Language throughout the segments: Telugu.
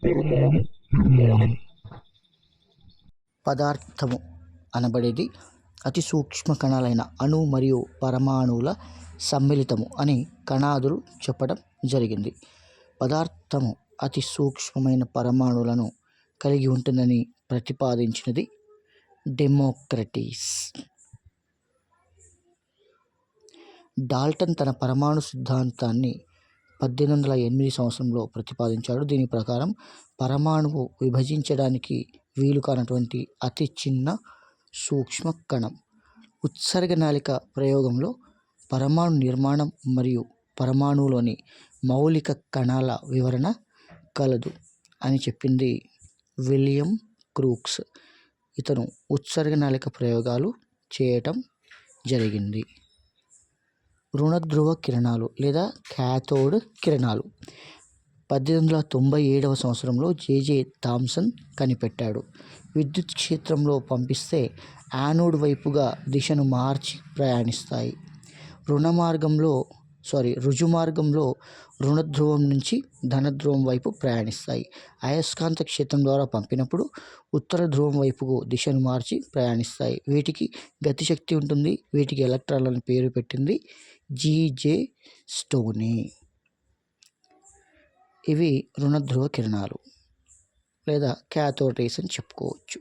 పరమాణు నిర్మాణం. పదార్థము అనబడేది అతి సూక్ష్మ కణాలైన అణు మరియు పరమాణువుల సమ్మిళితము అని కణాదులు చెప్పడం జరిగింది. పదార్థము అతి సూక్ష్మమైన పరమాణువులను కలిగి ఉంటుందని ప్రతిపాదించినది డెమోక్రటిస్. డాల్టన్ తన పరమాణు సిద్ధాంతాన్ని 1808 సంవత్సరంలో ప్రతిపాదించాడు. దీని ప్రకారం పరమాణువు విభజించడానికి వీలు కానటువంటి అతి చిన్న సూక్ష్మ కణం. ఉత్సర్గ నాళిక ప్రయోగంలో పరమాణు నిర్మాణం మరియు పరమాణువులోని మౌలిక కణాల వివరణ కలదు అని చెప్పింది విలియం క్రూక్స్. ఇతను ఉత్సర్గ నాళిక ప్రయోగాలు చేయటం జరిగింది. రుణధ్రువ కిరణాలు లేదా క్యాథోడ్ కిరణాలు 1897 సంవత్సరంలో జే థామ్సన్ కనిపెట్టాడు. విద్యుత్ క్షేత్రంలో పంపిస్తే యానోడ్ వైపుగా దిశను మార్చి ప్రయాణిస్తాయి. రుజుమార్గంలో రుణధ్రువం నుంచి ధనధ్రువం వైపు ప్రయాణిస్తాయి. అయస్కాంత క్షేత్రం ద్వారా పంపినప్పుడు ఉత్తర ధ్రువం వైపుకు దిశను మార్చి ప్రయాణిస్తాయి. వీటికి గతిశక్తి ఉంటుంది. వీటికి ఎలక్ట్రాన్లను పేరు పెట్టింది జే స్టోనీ. ఇవి రుణధ్రువ కిరణాలు లేదా క్యాథోడ్ రేస్ అని చెప్పుకోవచ్చు.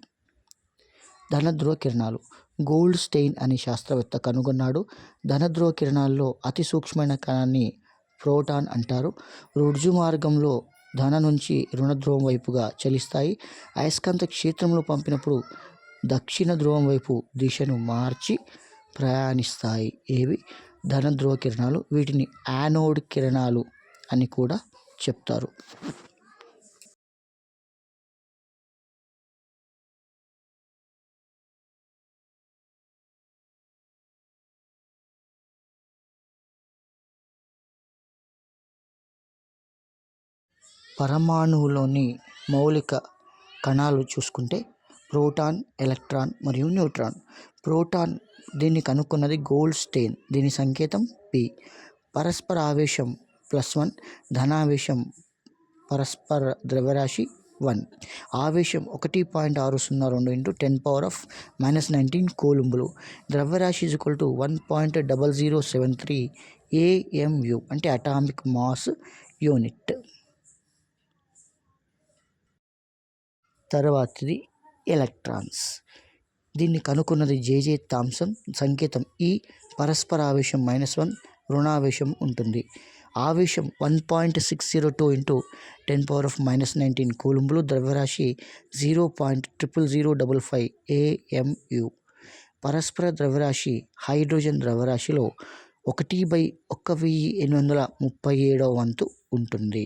ధనధ్రువ కిరణాలు గోల్డ్ స్టెయిన్ అనే శాస్త్రవేత్త కనుగొన్నాడు. ధనధ్రువ కిరణాల్లో అతి సూక్ష్మమైన కణాన్ని ప్రోటాన్ అంటారు. రుజు మార్గంలో ధన నుంచి రుణధ్రువం వైపుగా చలిస్తాయి. అయస్కాంత క్షేత్రంలో పంపినప్పుడు దక్షిణ ధ్రువం వైపు దిశను మార్చి ప్రయాణిస్తాయి. ఇవి ధనధ్రువ కిరణాలు. వీటిని యానోడ్ కిరణాలు అని కూడా చెప్తారు. పరమాణువులోని మౌలిక కణాలు చూసుకుంటే ప్రోటాన్, ఎలక్ట్రాన్ మరియు న్యూట్రాన్. ప్రోటాన్ దీన్ని కనుక్కున్నది గోల్డ్ స్టెయిన్. దీని సంకేతం P. పరస్పర ఆవేశం +1, ధనావేశం పరస్పర ద్రవ్యరాశి 1. ఆవేశం 1.602 × 10⁻⁻19 కూలుంబులు. ద్రవ్యరాశి 1.0073 AMU అంటే అటామిక్ మాస్ యూనిట్. తర్వాతది ఎలక్ట్రాన్స్. దీన్ని కనుక్కున్నది జే థామ్సన్. సంకేతం E. పరస్పర ఆవేశం -1, రుణావేశం ఉంటుంది. ఆవేశం 1.602 × 10⁻⁻19 కూలుంబులు. ద్రవ్యరాశి 0.00055 AMU. పరస్పర ద్రవ్యరాశి హైడ్రోజన్ ద్రవ్యరాశిలో 1/1837 వంతు ఉంటుంది.